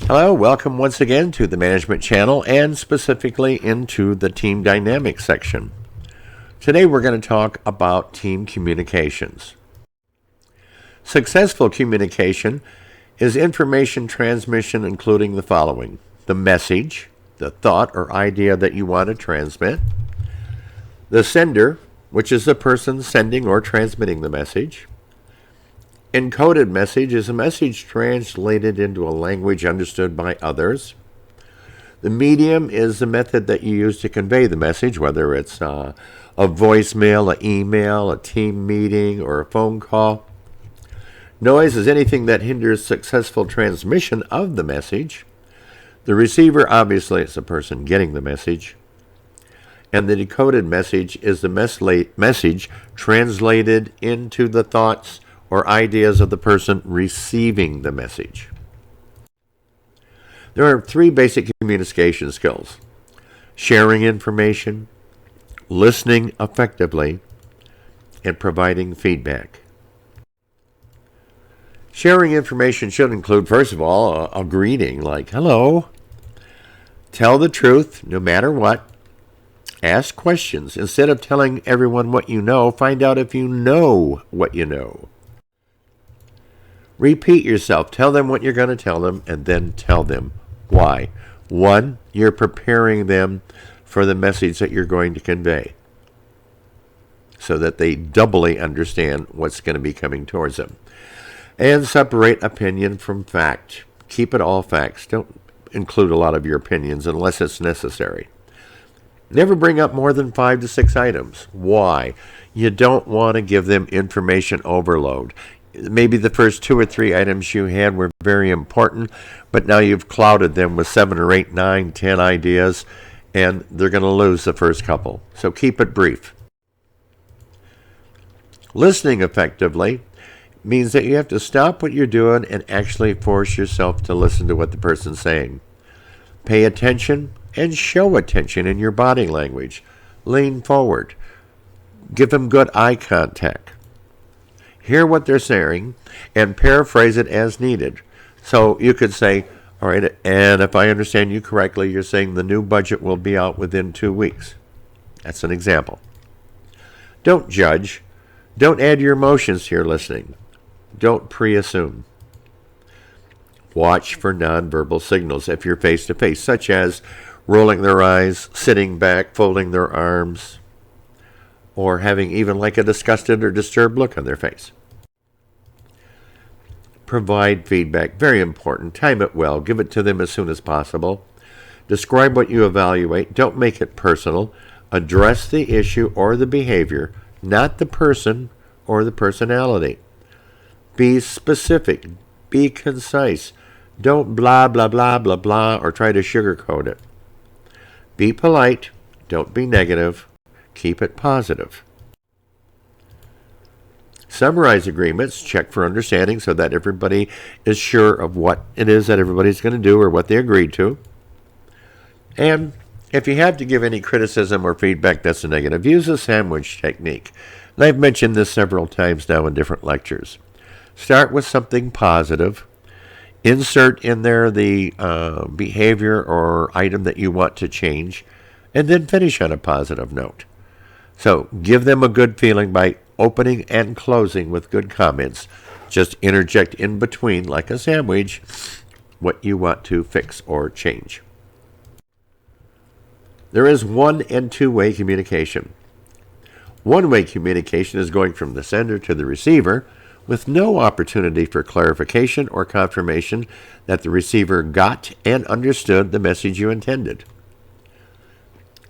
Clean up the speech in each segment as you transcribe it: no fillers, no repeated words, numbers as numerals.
Hello, welcome once again to the Management Channel and specifically into the Team Dynamics section. Today we're going to talk about team communications. Successful communication is information transmission including the following: the message, the thought or idea that you want to transmit, the sender, which is the person sending or transmitting the message. Encoded message is a message translated into a language understood by others. The medium is the method that you use to convey the message, whether it's a voicemail, an email, a team meeting, or a phone call. Noise is anything that hinders successful transmission of the message. The receiver, obviously, is the person getting the message. And the decoded message is the message translated into the thoughts or ideas of the person receiving the message. There are three basic communication skills: sharing information, listening effectively, and providing feedback. Sharing information should include, first of all, a greeting like, hello. Tell the truth no matter what. Ask questions. Instead of telling everyone what you know, find out if you know what you know. Repeat yourself. Tell them what you're going to tell them, and then tell them why. One, you're preparing them for the message that you're going to convey so that they doubly understand what's going to be coming towards them. And separate opinion from fact. Keep it all facts. Don't include a lot of your opinions unless it's necessary. Never bring up more than 5 to 6 items. Why? You don't want to give them information overload. Maybe the first 2 or 3 items you had were very important, but now you've clouded them with 7 or 8, 9, 10 ideas, and they're going to lose the first couple. So keep it brief. Listening effectively means that you have to stop what you're doing and actually force yourself to listen to what the person's saying. Pay attention and show attention in your body language. Lean forward. Give them good eye contact. Hear what they're saying and paraphrase it as needed. So you could say, all right, and if I understand you correctly, you're saying the new budget will be out within 2 weeks. That's an example. Don't judge. Don't add your emotions to your listening. Don't pre-assume. Watch for nonverbal signals if you're face-to-face, such as rolling their eyes, sitting back, folding their arms, or having even like a disgusted or disturbed look on their face. Provide feedback. Very important. Time it well. Give it to them as soon as possible. Describe what you evaluate. Don't make it personal. Address the issue or the behavior, not the person or the personality. Be specific. Be concise. Don't blah, blah, blah, blah, blah, or try to sugarcoat it. Be polite. Don't be negative. Keep it positive. Summarize agreements. Check for understanding so that everybody is sure of what it is that everybody's going to do or what they agreed to. And if you have to give any criticism or feedback that's a negative, use the sandwich technique. And I've mentioned this several times now in different lectures. Start with something positive. Insert in there the behavior or item that you want to change, and then finish on a positive note. So give them a good feeling by opening and closing with good comments. Just interject in between, like a sandwich, what you want to fix or change. There is one- and two-way communication. One-way communication is going from the sender to the receiver with no opportunity for clarification or confirmation that the receiver got and understood the message you intended.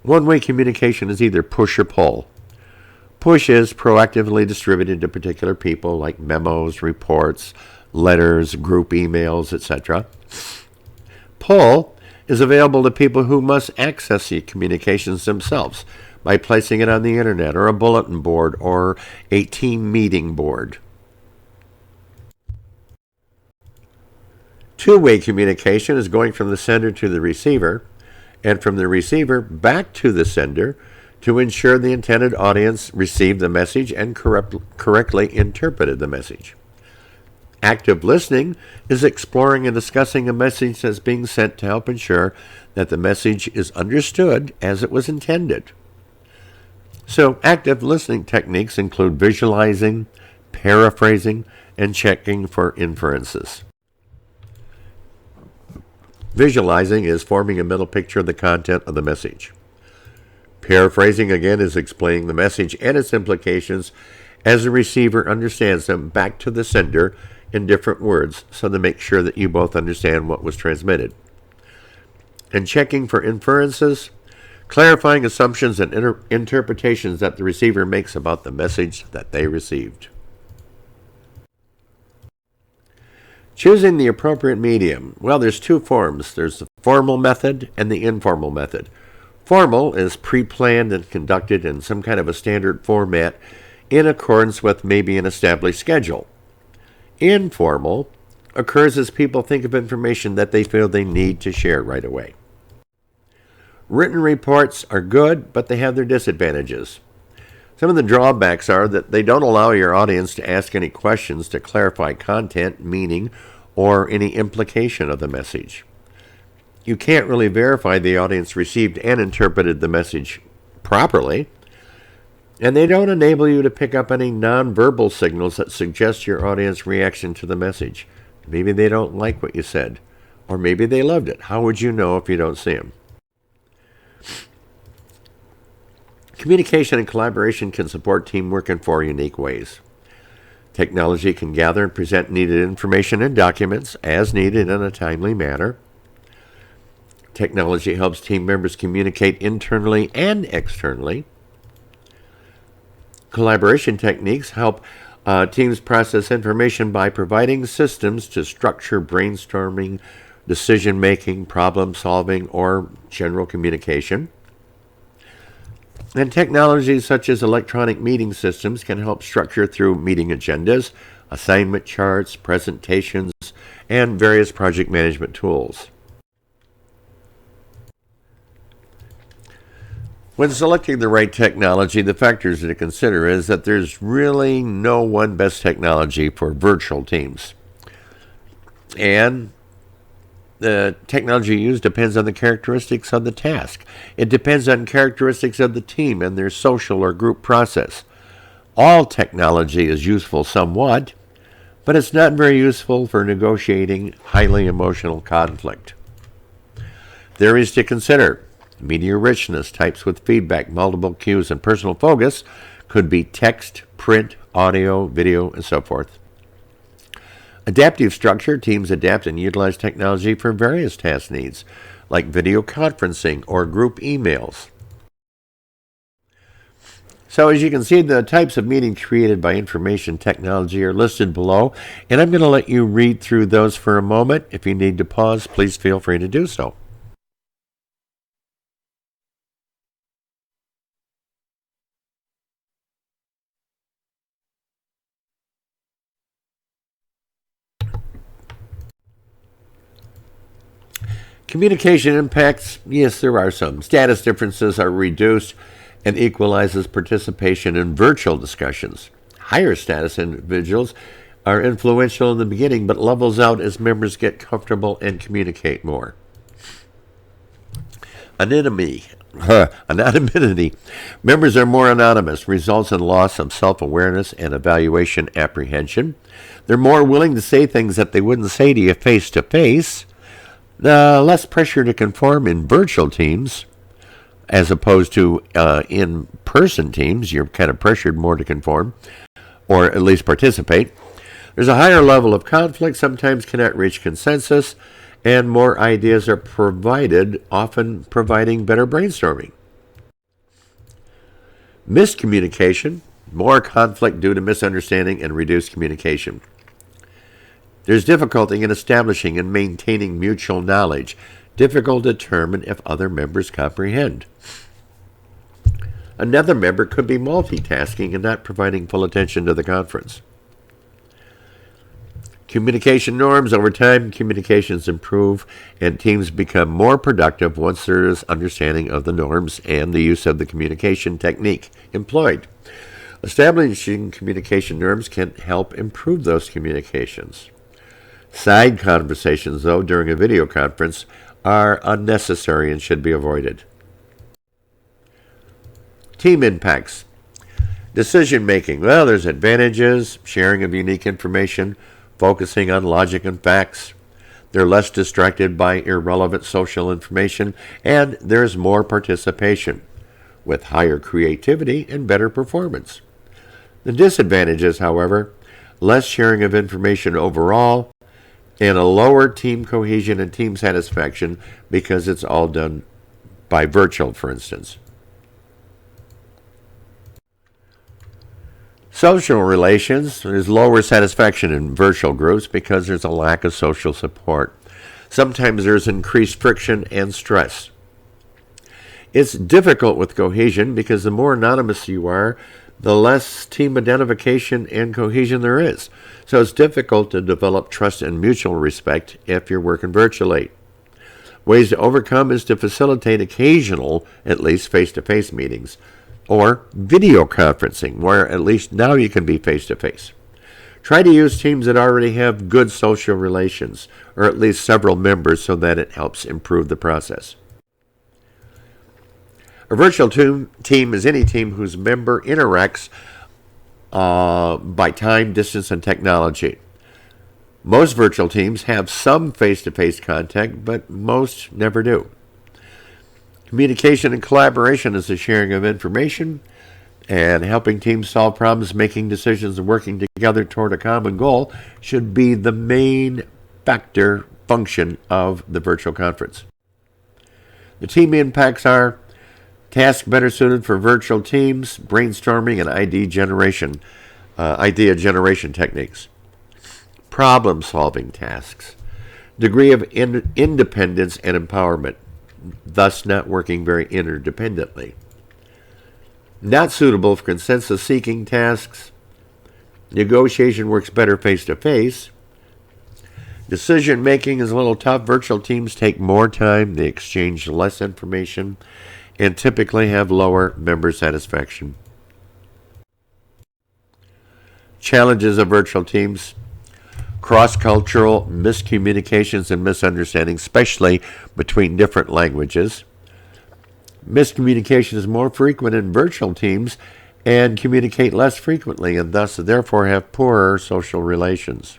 One-way communication is either push or pull. Push is proactively distributed to particular people like memos, reports, letters, group emails, etc. Pull is available to people who must access the communications themselves by placing it on the internet or a bulletin board or a team meeting board. Two-way communication is going from the sender to the receiver and from the receiver back to the sender to ensure the intended audience received the message and correctly interpreted the message. Active listening is exploring and discussing a message that's being sent to help ensure that the message is understood as it was intended. So, active listening techniques include visualizing, paraphrasing, and checking for inferences. Visualizing is forming a mental picture of the content of the message. Paraphrasing, again, is explaining the message and its implications as the receiver understands them back to the sender in different words, so to make sure that you both understand what was transmitted. And checking for inferences, clarifying assumptions and interpretations that the receiver makes about the message that they received. Choosing the appropriate medium. Well, there's two forms. There's the formal method and the informal method. Formal is pre-planned and conducted in some kind of a standard format in accordance with maybe an established schedule. Informal occurs as people think of information that they feel they need to share right away. Written reports are good, but they have their disadvantages. Some of the drawbacks are that they don't allow your audience to ask any questions to clarify content, meaning, or any implication of the message. You can't really verify the audience received and interpreted the message properly, and they don't enable you to pick up any nonverbal signals that suggest your audience reaction to the message. Maybe they don't like what you said, or maybe they loved it. How would you know if you don't see them? Communication and collaboration can support teamwork in four unique ways. Technology can gather and present needed information and documents as needed in a timely manner. Technology helps team members communicate internally and externally. Collaboration techniques help teams process information by providing systems to structure brainstorming, decision-making, problem-solving, or general communication. And technologies such as electronic meeting systems can help structure through meeting agendas, assignment charts, presentations, and various project management tools. When selecting the right technology, the factors to consider is that there's really no one best technology for virtual teams. And the technology used depends on the characteristics of the task. It depends on characteristics of the team and their social or group process. All technology is useful somewhat, but it's not very useful for negotiating highly emotional conflict. Theories to consider. Media richness, types with feedback, multiple cues, and personal focus could be text, print, audio, video, and so forth. Adaptive structure, teams adapt and utilize technology for various task needs, like video conferencing or group emails. So as you can see, the types of meetings created by information technology are listed below, and I'm going to let you read through those for a moment. If you need to pause, please feel free to do so. Communication impacts, yes, there are some. Status differences are reduced and equalizes participation in virtual discussions. Higher status individuals are influential in the beginning, but levels out as members get comfortable and communicate more. Anonymity. Members are more anonymous, results in loss of self-awareness and evaluation apprehension. They're more willing to say things that they wouldn't say to you face to face. Less pressure to conform in virtual teams as opposed to in-person teams. You're kind of pressured more to conform or at least participate. There's a higher level of conflict, sometimes cannot reach consensus, and more ideas are provided, often providing better brainstorming. Miscommunication, more conflict due to misunderstanding and reduced communication. There's difficulty in establishing and maintaining mutual knowledge, difficult to determine if other members comprehend. Another member could be multitasking and not providing full attention to the conference. Communication norms. Over time, communications improve and teams become more productive once there is understanding of the norms and the use of the communication technique employed. Establishing communication norms can help improve those communications. Side conversations, though, during a video conference are unnecessary and should be avoided. Team impacts. Decision making. Well, there's advantages, sharing of unique information, focusing on logic and facts. They're less distracted by irrelevant social information, and there's more participation, with higher creativity and better performance. The disadvantages, however, less sharing of information overall, and a lower team cohesion and team satisfaction because it's all done by virtual, for instance. Social relations, there's lower satisfaction in virtual groups because there's a lack of social support. Sometimes there's increased friction and stress. It's difficult with cohesion because the more anonymous you are, the less team identification and cohesion there is. So it's difficult to develop trust and mutual respect if you're working virtually. Ways to overcome is to facilitate occasional, at least face-to-face meetings, or video conferencing, where at least now you can be face-to-face. Try to use teams that already have good social relations, or at least several members, so that it helps improve the process. A virtual team is any team whose member interacts by time, distance, and technology. Most virtual teams have some face-to-face contact, but most never do. Communication and collaboration is the sharing of information and helping teams solve problems, making decisions, and working together toward a common goal should be the main function of the virtual conference. The team impacts are tasks better suited for virtual teams, brainstorming, and idea generation techniques. Problem-solving tasks, degree of independence and empowerment, thus not working very interdependently. Not suitable for consensus-seeking tasks. Negotiation works better face-to-face. Decision-making is a little tough. Virtual teams take more time, they exchange less information, and typically have lower member satisfaction. Challenges of virtual teams: cross-cultural miscommunications and misunderstandings, especially between different languages. Miscommunication is more frequent in virtual teams and communicate less frequently, and thus therefore have poorer social relations.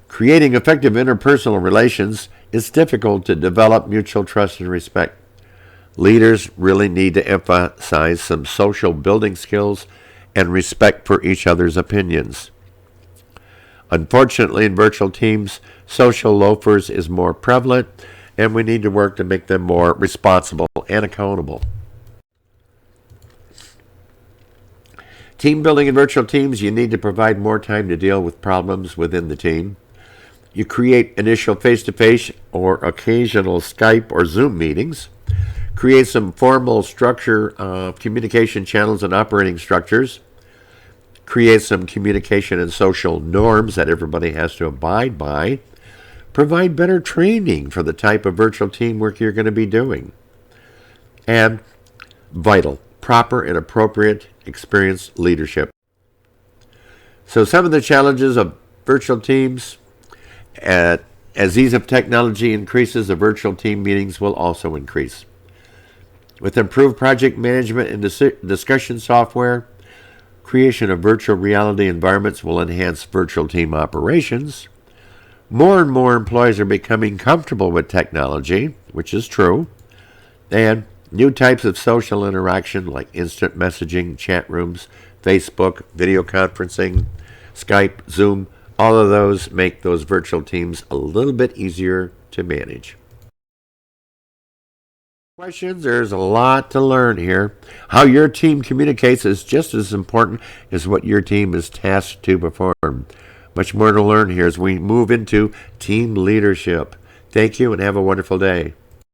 Creating effective interpersonal relations is difficult to develop mutual trust and respect. Leaders really need to emphasize some social building skills and respect for each other's opinions. Unfortunately, in virtual teams, social loafers is more prevalent, and we need to work to make them more responsible and accountable. Team building in virtual teams, you need to provide more time to deal with problems within the team. You create initial face-to-face or occasional Skype or Zoom meetings. Create some formal structure of communication channels and operating structures. Create some communication and social norms that everybody has to abide by. Provide better training for the type of virtual teamwork you're going to be doing. And vital, proper and appropriate experienced leadership. So some of the challenges of virtual teams: as ease of technology increases, the virtual team meetings will also increase. With improved project management and discussion software, creation of virtual reality environments will enhance virtual team operations. More and more employees are becoming comfortable with technology, which is true, and new types of social interaction like instant messaging, chat rooms, Facebook, video conferencing, Skype, Zoom, all of those make those virtual teams a little bit easier to manage. Questions? There's a lot to learn here. How your team communicates is just as important as what your team is tasked to perform. Much more to learn here as we move into team leadership. Thank you and have a wonderful day.